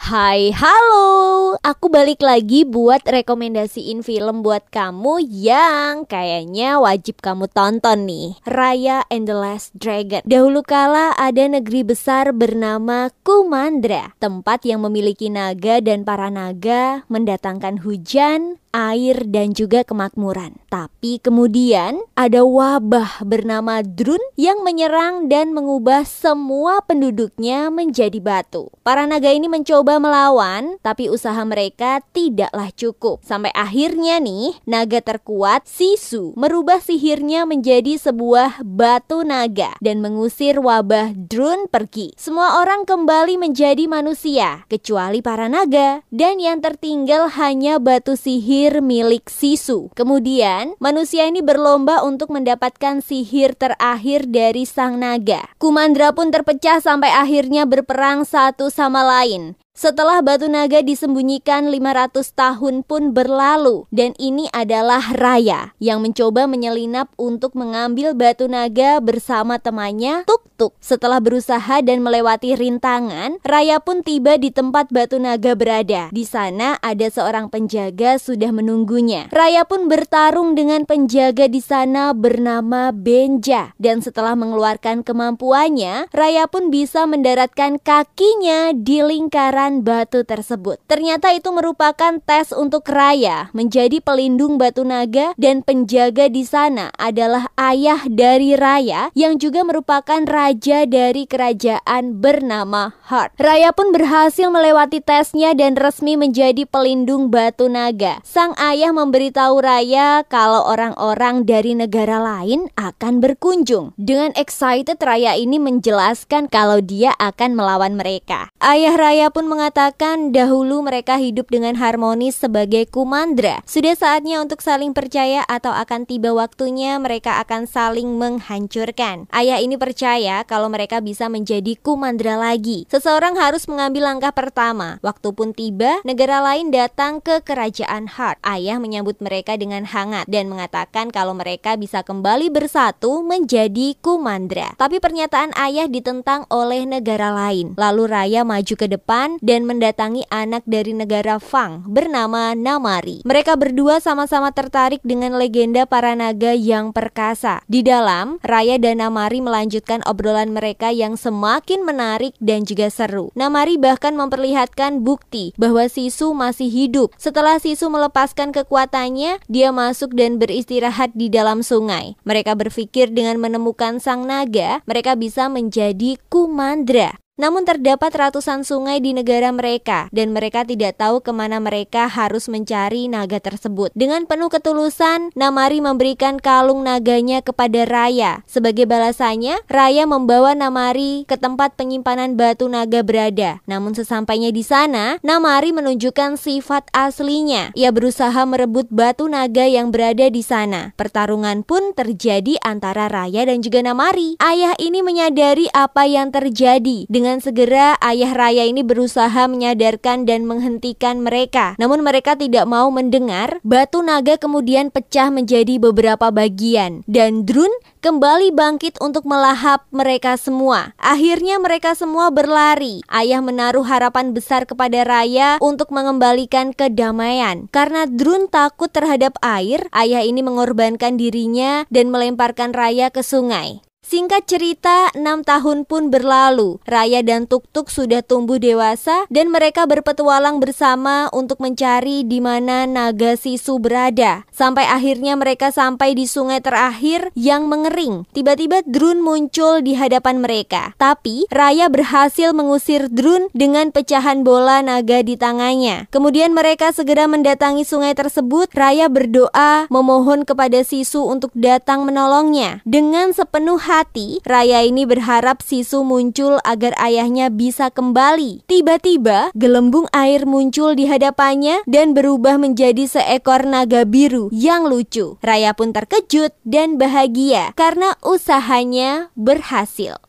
Hai, halo. Aku balik lagi buat rekomendasiin film buat kamu yang kayaknya wajib kamu tonton nih. Raya and the Last Dragon. Dahulu kala ada negeri besar bernama Kumandra, tempat yang memiliki naga dan para naga mendatangkan hujan, air dan juga kemakmuran. Tapi kemudian ada wabah bernama Drun yang menyerang dan mengubah semua penduduknya menjadi batu. Para naga ini mencoba melawan, tapi usaha mereka tidaklah cukup. Sampai akhirnya nih, naga terkuat Sisu merubah sihirnya menjadi sebuah batu naga dan mengusir wabah Drun pergi. Semua orang kembali menjadi manusia, kecuali para naga, dan yang tertinggal hanya batu sihir milik Sisu. Kemudian manusia ini berlomba untuk mendapatkan sihir terakhir dari sang naga. Kumandra pun terpecah sampai akhirnya berperang satu sama lain. Setelah batu naga disembunyikan 500 tahun pun berlalu, dan ini adalah Raya yang mencoba menyelinap untuk mengambil batu naga bersama temannya Tuk-Tuk. Setelah berusaha dan melewati rintangan, Raya pun tiba di tempat batu naga berada. Di sana ada seorang penjaga sudah menunggunya. Raya pun bertarung dengan penjaga di sana bernama Benja, dan setelah mengeluarkan kemampuannya, Raya pun bisa mendaratkan kakinya di lingkaran batu tersebut. Ternyata itu merupakan tes untuk Raya menjadi pelindung batu naga, dan penjaga di sana adalah ayah dari Raya yang juga merupakan raja dari kerajaan bernama Heart. Raya pun berhasil melewati tesnya dan resmi menjadi pelindung batu naga. Sang ayah memberitahu Raya kalau orang-orang dari negara lain akan berkunjung. Dengan excited, Raya ini menjelaskan kalau dia akan melawan mereka. Ayah Raya pun mengatakan dahulu mereka hidup dengan harmonis sebagai Kumandra. Sudah saatnya untuk saling percaya atau akan tiba waktunya mereka akan saling menghancurkan. Ayah ini percaya kalau mereka bisa menjadi Kumandra lagi. Seseorang harus mengambil langkah pertama. Waktu pun tiba, negara lain datang ke kerajaan Heart. Ayah menyambut mereka dengan hangat dan mengatakan kalau mereka bisa kembali bersatu menjadi Kumandra. Tapi pernyataan ayah ditentang oleh negara lain. Lalu Raya maju ke depan dan mendatangi anak dari negara Fang bernama Namari. Mereka berdua sama-sama tertarik dengan legenda para naga yang perkasa. Di dalam, Raya dan Namari melanjutkan obrolan mereka yang semakin menarik dan juga seru. Namari bahkan memperlihatkan bukti bahwa Sisu masih hidup. Setelah Sisu melepaskan kekuatannya, dia masuk dan beristirahat di dalam sungai. Mereka berpikir dengan menemukan sang naga, mereka bisa menjadi Kumandra. Namun terdapat ratusan sungai di negara mereka, dan mereka tidak tahu kemana mereka harus mencari naga tersebut. Dengan penuh ketulusan, Namari memberikan kalung naganya kepada Raya. Sebagai balasannya, Raya membawa Namari ke tempat penyimpanan batu naga berada. Namun sesampainya di sana, Namari menunjukkan sifat aslinya. Ia berusaha merebut batu naga yang berada di sana. Pertarungan pun terjadi antara Raya dan juga Namari. Ayah ini menyadari apa yang terjadi. Dengan segera ayah Raya ini berusaha menyadarkan dan menghentikan mereka. Namun mereka tidak mau mendengar. Batu naga kemudian pecah menjadi beberapa bagian, dan Drun kembali bangkit untuk melahap mereka semua. Akhirnya mereka semua berlari. Ayah menaruh harapan besar kepada Raya untuk mengembalikan kedamaian. Karena Drun takut terhadap air, ayah ini mengorbankan dirinya dan melemparkan Raya ke sungai. Singkat cerita, 6 tahun pun berlalu. Raya dan Tuk-Tuk sudah tumbuh dewasa dan mereka berpetualang bersama untuk mencari di mana naga Sisu berada. Sampai akhirnya mereka sampai di sungai terakhir yang mengering. Tiba-tiba Drun muncul di hadapan mereka. Tapi Raya berhasil mengusir Drun dengan pecahan bola naga di tangannya. Kemudian mereka segera mendatangi sungai tersebut. Raya berdoa memohon kepada Sisu untuk datang menolongnya. Dengan sepenuh hati, Raya ini berharap Sisu muncul agar ayahnya bisa kembali. Tiba-tiba, gelembung air muncul di hadapannya dan berubah menjadi seekor naga biru yang lucu. Raya pun terkejut dan bahagia karena usahanya berhasil.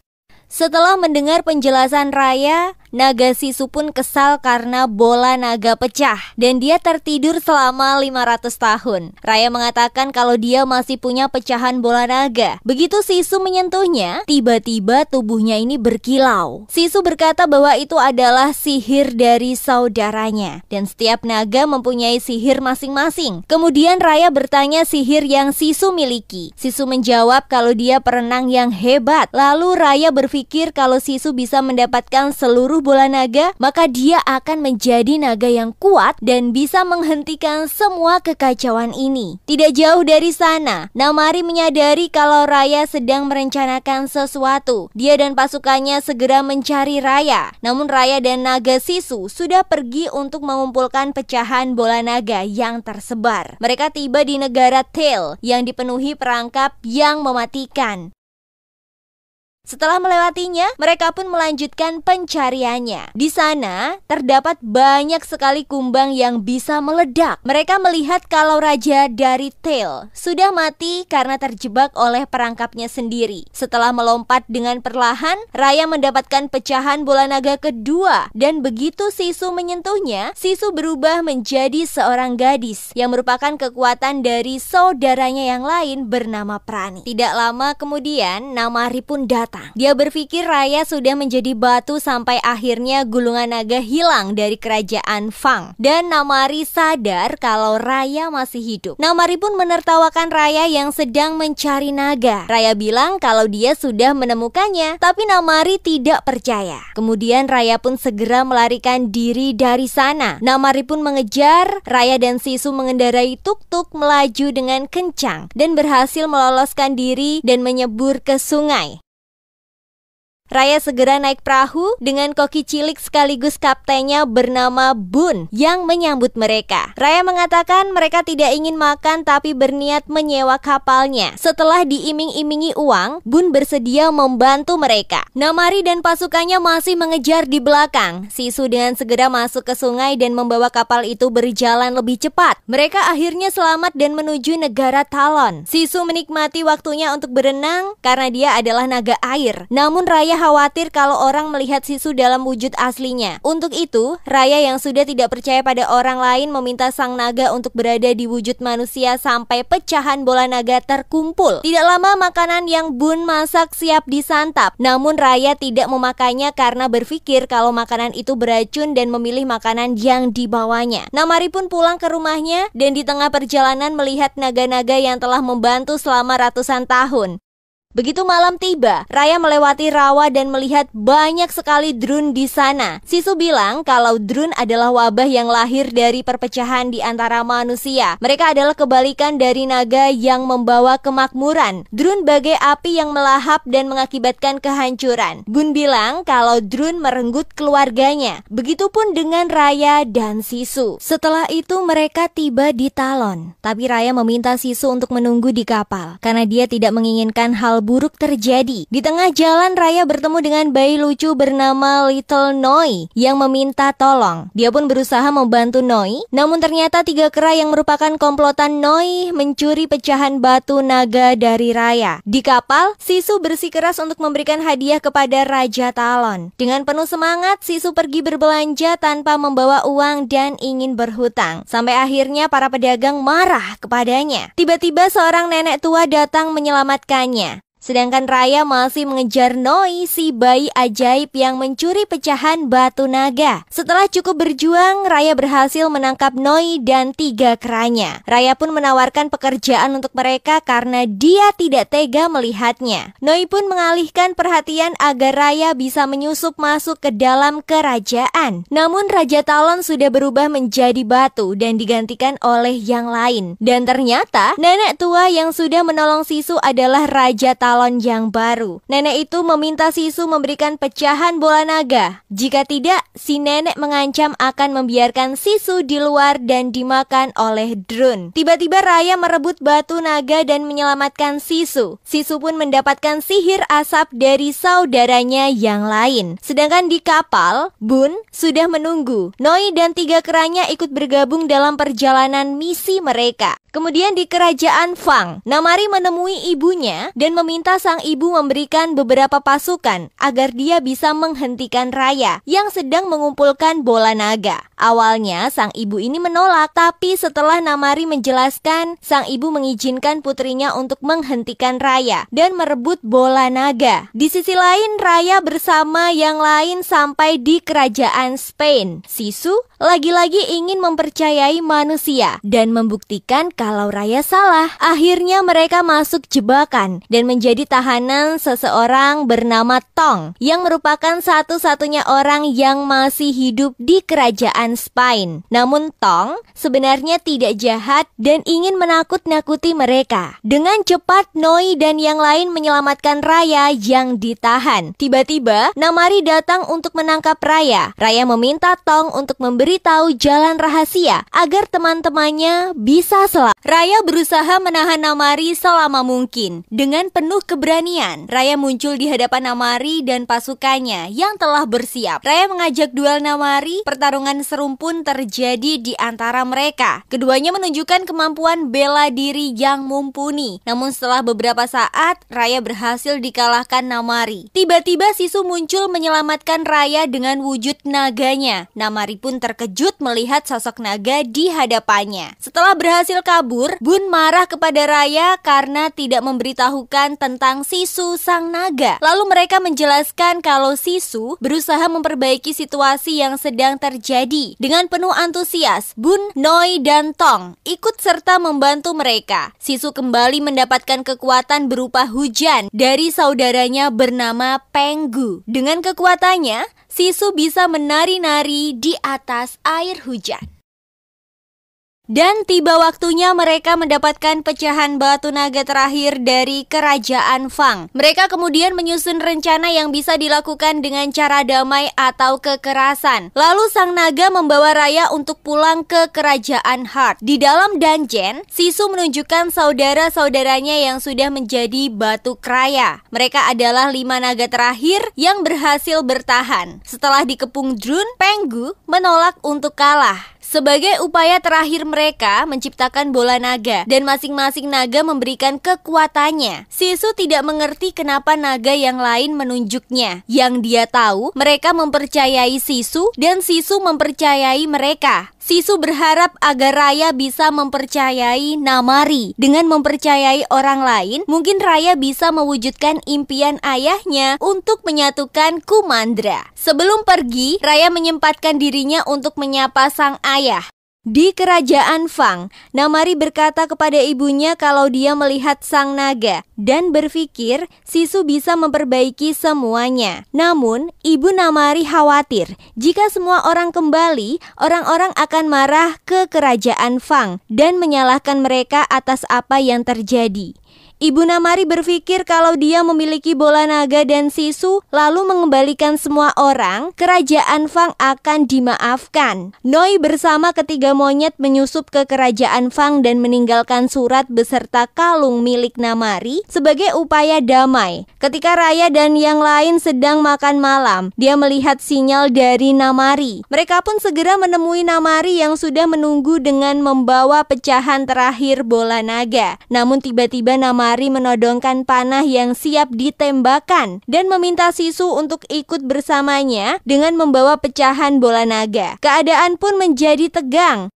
Setelah mendengar penjelasan Raya, naga Sisu pun kesal karena bola naga pecah dan dia tertidur selama 500 tahun. Raya mengatakan kalau dia masih punya pecahan bola naga. Begitu Sisu menyentuhnya, tiba-tiba tubuhnya ini berkilau. Sisu berkata bahwa itu adalah sihir dari saudaranya dan setiap naga mempunyai sihir masing-masing. Kemudian Raya bertanya sihir yang Sisu miliki. Sisu menjawab kalau dia perenang yang hebat. Lalu Raya berpikir kalau Sisu bisa mendapatkan seluruh bola naga, maka dia akan menjadi naga yang kuat dan bisa menghentikan semua kekacauan ini. Tidak jauh dari sana, Namari menyadari kalau Raya sedang merencanakan sesuatu. Dia dan pasukannya segera mencari Raya. Namun Raya dan naga Sisu sudah pergi untuk mengumpulkan pecahan bola naga yang tersebar. Mereka tiba di negara Tail yang dipenuhi perangkap yang mematikan. Setelah melewatinya, mereka pun melanjutkan pencariannya. Di sana, terdapat banyak sekali kumbang yang bisa meledak. Mereka melihat kalau raja dari Tail sudah mati karena terjebak oleh perangkapnya sendiri. Setelah melompat dengan perlahan, Raya mendapatkan pecahan bola naga kedua. Dan begitu Sisu menyentuhnya, Sisu berubah menjadi seorang gadis yang merupakan kekuatan dari saudaranya yang lain bernama Prani. Tidak lama kemudian, Namari pun datang. Dia berpikir Raya sudah menjadi batu sampai akhirnya gulungan naga hilang dari kerajaan Fang. Dan Namari sadar kalau Raya masih hidup. Namari pun menertawakan Raya yang sedang mencari naga. Raya bilang kalau dia sudah menemukannya, tapi Namari tidak percaya. Kemudian Raya pun segera melarikan diri dari sana. Namari pun mengejar. Raya dan Sisu mengendarai tuk-tuk melaju dengan kencang dan berhasil meloloskan diri dan menyebur ke sungai. Raya segera naik perahu dengan koki cilik sekaligus kaptennya bernama Bun yang menyambut mereka. Raya mengatakan mereka tidak ingin makan tapi berniat menyewa kapalnya. Setelah diiming-imingi uang, Bun bersedia membantu mereka. Namari dan pasukannya masih mengejar di belakang. Sisu dengan segera masuk ke sungai dan membawa kapal itu berjalan lebih cepat. Mereka akhirnya selamat dan menuju negara Talon. Sisu menikmati waktunya untuk berenang karena dia adalah naga air. Namun Raya khawatir kalau orang melihat Sisu dalam wujud aslinya. Untuk itu, Raya yang sudah tidak percaya pada orang lain meminta sang naga untuk berada di wujud manusia sampai pecahan bola naga terkumpul. Tidak lama makanan yang Bun masak siap disantap. Namun Raya tidak memakainya karena berpikir kalau makanan itu beracun dan memilih makanan yang dibawanya. Namari pun pulang ke rumahnya dan di tengah perjalanan melihat naga-naga yang telah membantu selama ratusan tahun. Begitu malam tiba, Raya melewati rawa dan melihat banyak sekali drun di sana. Sisu bilang kalau drun adalah wabah yang lahir dari perpecahan di antara manusia. Mereka adalah kebalikan dari naga yang membawa kemakmuran. Drun bagai api yang melahap dan mengakibatkan kehancuran. Bun bilang kalau drun merenggut keluarganya. Begitupun dengan Raya dan Sisu. Setelah itu mereka tiba di Talon. Tapi Raya meminta Sisu untuk menunggu di kapal karena dia tidak menginginkan hal buruk terjadi. Di tengah jalan Raya bertemu dengan bayi lucu bernama Little Noi yang meminta tolong. Dia pun berusaha membantu Noi, namun ternyata 3 kera yang merupakan komplotan Noi mencuri pecahan batu naga dari Raya. Di kapal, Sisu bersikeras untuk memberikan hadiah kepada Raja Talon. Dengan penuh semangat, Sisu pergi berbelanja tanpa membawa uang dan ingin berhutang. Sampai akhirnya para pedagang marah kepadanya. Tiba-tiba seorang nenek tua datang menyelamatkannya. Sedangkan Raya masih mengejar Noi, si bayi ajaib yang mencuri pecahan batu naga. Setelah cukup berjuang, Raya berhasil menangkap Noi dan 3 keranya. Raya pun menawarkan pekerjaan untuk mereka karena dia tidak tega melihatnya. Noi pun mengalihkan perhatian agar Raya bisa menyusup masuk ke dalam kerajaan. Namun Raja Talon sudah berubah menjadi batu dan digantikan oleh yang lain. Dan ternyata nenek tua yang sudah menolong Sisu adalah Raja Talon yang baru. Nenek itu meminta Sisu memberikan pecahan bola naga. Jika tidak, si nenek mengancam akan membiarkan Sisu di luar dan dimakan oleh drun. Tiba-tiba Raya merebut batu naga dan menyelamatkan Sisu. Sisu pun mendapatkan sihir asap dari saudaranya yang lain. Sedangkan di kapal, Bun sudah menunggu. Noi dan 3 keranya ikut bergabung dalam perjalanan misi mereka. Kemudian di kerajaan Fang, Namari menemui ibunya dan meminta meminta sang ibu memberikan beberapa pasukan agar dia bisa menghentikan Raya yang sedang mengumpulkan bola naga. Awalnya sang ibu ini menolak, tapi setelah Namari menjelaskan, sang ibu mengizinkan putrinya untuk menghentikan Raya dan merebut bola naga. Di sisi lain, Raya bersama yang lain sampai di kerajaan Spain. Sisu lagi-lagi ingin mempercayai manusia dan membuktikan kalau Raya salah. Akhirnya mereka masuk jebakan dan menjadi tahanan seseorang bernama Tong, yang merupakan satu-satunya orang yang masih hidup di kerajaan Spain. Namun Tong sebenarnya tidak jahat dan ingin menakut-nakuti mereka. Dengan cepat Noi dan yang lain menyelamatkan Raya yang ditahan. Tiba-tiba Namari datang untuk menangkap Raya. Raya meminta Tong untuk memberitahu jalan rahasia agar teman-temannya bisa selamat. Raya berusaha menahan Namari selama mungkin. Dengan penuh keberanian, Raya muncul di hadapan Namari dan pasukannya yang telah bersiap. Raya mengajak duel Namari. Pertarungan serum pun terjadi di antara mereka. Keduanya menunjukkan kemampuan bela diri yang mumpuni. Namun setelah beberapa saat, Raya berhasil dikalahkan Namari. Tiba-tiba Sisu muncul menyelamatkan Raya dengan wujud naganya. Namari pun terkejut melihat sosok naga di hadapannya. Setelah berhasil kabur, Bun marah kepada Raya karena tidak memberitahukan tentang Sisu sang naga. Lalu mereka menjelaskan kalau Sisu berusaha memperbaiki situasi yang sedang terjadi. Dengan penuh antusias, Bun, Noi, dan Tong ikut serta membantu mereka. Sisu kembali mendapatkan kekuatan berupa hujan dari saudaranya bernama Penggu. Dengan kekuatannya, Sisu bisa menari-nari di atas air hujan. Dan tiba waktunya mereka mendapatkan pecahan batu naga terakhir dari kerajaan Fang. Mereka kemudian menyusun rencana yang bisa dilakukan dengan cara damai atau kekerasan. Lalu sang naga membawa Raya untuk pulang ke kerajaan Heart. Di dalam dungeon, Sisu menunjukkan saudara-saudaranya yang sudah menjadi batu kraya. Mereka adalah 5 naga terakhir yang berhasil bertahan. Setelah dikepung Drun, Penggu menolak untuk kalah. Sebagai upaya terakhir mereka menciptakan bola naga dan masing-masing naga memberikan kekuatannya. Sisu tidak mengerti kenapa naga yang lain menunjuknya. Yang dia tahu, mereka mempercayai Sisu dan Sisu mempercayai mereka. Sisu berharap agar Raya bisa mempercayai Namari. Dengan mempercayai orang lain, mungkin Raya bisa mewujudkan impian ayahnya untuk menyatukan Kumandra. Sebelum pergi, Raya menyempatkan dirinya untuk menyapa sang ayah. Di kerajaan Fang, Namari berkata kepada ibunya kalau dia melihat sang naga dan berpikir Sisu bisa memperbaiki semuanya. Namun, ibu Namari khawatir jika semua orang kembali, orang-orang akan marah ke kerajaan Fang dan menyalahkan mereka atas apa yang terjadi. Ibu Namari berpikir kalau dia memiliki bola naga dan Sisu lalu mengembalikan semua orang, kerajaan Fang akan dimaafkan. Noi bersama ketiga monyet menyusup ke kerajaan Fang dan meninggalkan surat beserta kalung milik Namari sebagai upaya damai. Ketika Raya dan yang lain sedang makan malam, dia melihat sinyal dari Namari. Mereka pun segera menemui Namari yang sudah menunggu dengan membawa pecahan terakhir bola naga. Namun tiba-tiba Namari menodongkan panah yang siap ditembakkan dan meminta Sisu untuk ikut bersamanya dengan membawa pecahan bola naga. Keadaan pun menjadi tegang.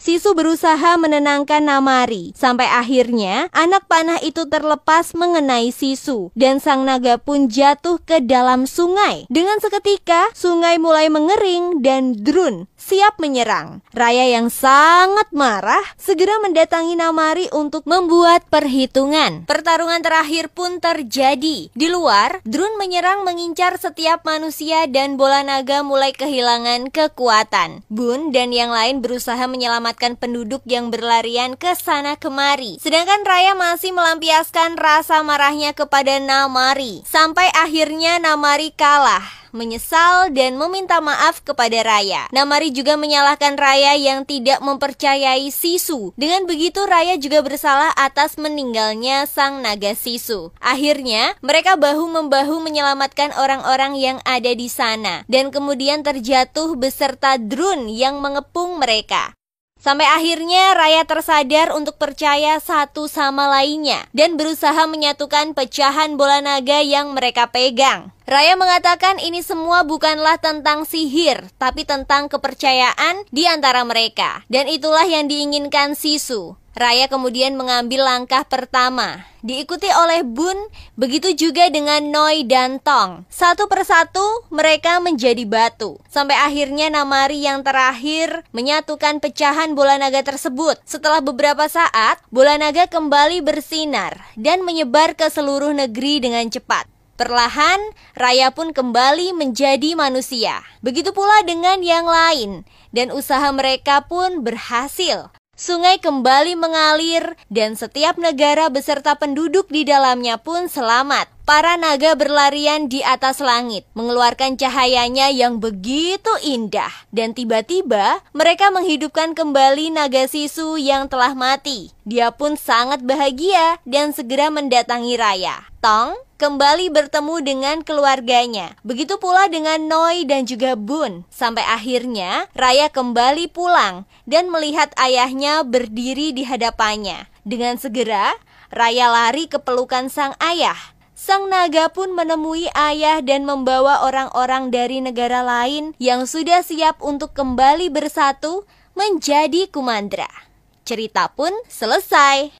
Sisu berusaha menenangkan Namari. Sampai akhirnya anak panah itu terlepas mengenai Sisu dan sang naga pun jatuh ke dalam sungai. Dengan seketika sungai mulai mengering dan Drun siap menyerang. Raya yang sangat marah segera mendatangi Namari untuk membuat perhitungan. Pertarungan terakhir pun terjadi. Di luar, Drun menyerang mengincar setiap manusia dan bola naga mulai kehilangan kekuatan. Bun dan yang lain berusaha menyelamatkan penduduk yang berlarian ke sana kemari. Sedangkan Raya masih melampiaskan rasa marahnya kepada Namari. Sampai akhirnya Namari kalah, menyesal dan meminta maaf kepada Raya. Namari juga menyalahkan Raya yang tidak mempercayai Sisu. Dengan begitu Raya juga bersalah atas meninggalnya sang naga Sisu. Akhirnya mereka bahu-membahu menyelamatkan orang-orang yang ada di sana dan kemudian terjatuh beserta Drun yang mengepung mereka. Sampai akhirnya Raya tersadar untuk percaya satu sama lainnya dan berusaha menyatukan pecahan bola naga yang mereka pegang. Raya mengatakan ini semua bukanlah tentang sihir, tapi tentang kepercayaan di antara mereka. Dan itulah yang diinginkan Sisu. Raya kemudian mengambil langkah pertama, diikuti oleh Bun, begitu juga dengan Noi dan Tong. Satu persatu mereka menjadi batu, sampai akhirnya Namari yang terakhir menyatukan pecahan bola naga tersebut. Setelah beberapa saat, bola naga kembali bersinar dan menyebar ke seluruh negeri dengan cepat. Perlahan, Raya pun kembali menjadi manusia. Begitu pula dengan yang lain, dan usaha mereka pun berhasil. Sungai kembali mengalir dan setiap negara beserta penduduk di dalamnya pun selamat. Para naga berlarian di atas langit, mengeluarkan cahayanya yang begitu indah. Dan tiba-tiba mereka menghidupkan kembali naga Sisu yang telah mati. Dia pun sangat bahagia dan segera mendatangi Raya. Tong kembali bertemu dengan keluarganya. Begitu pula dengan Noi dan juga Bun. Sampai akhirnya Raya kembali pulang dan melihat ayahnya berdiri di hadapannya. Dengan segera Raya lari ke pelukan sang ayah. Sang naga pun menemui ayah dan membawa orang-orang dari negara lain yang sudah siap untuk kembali bersatu menjadi Kumandra. Cerita pun selesai.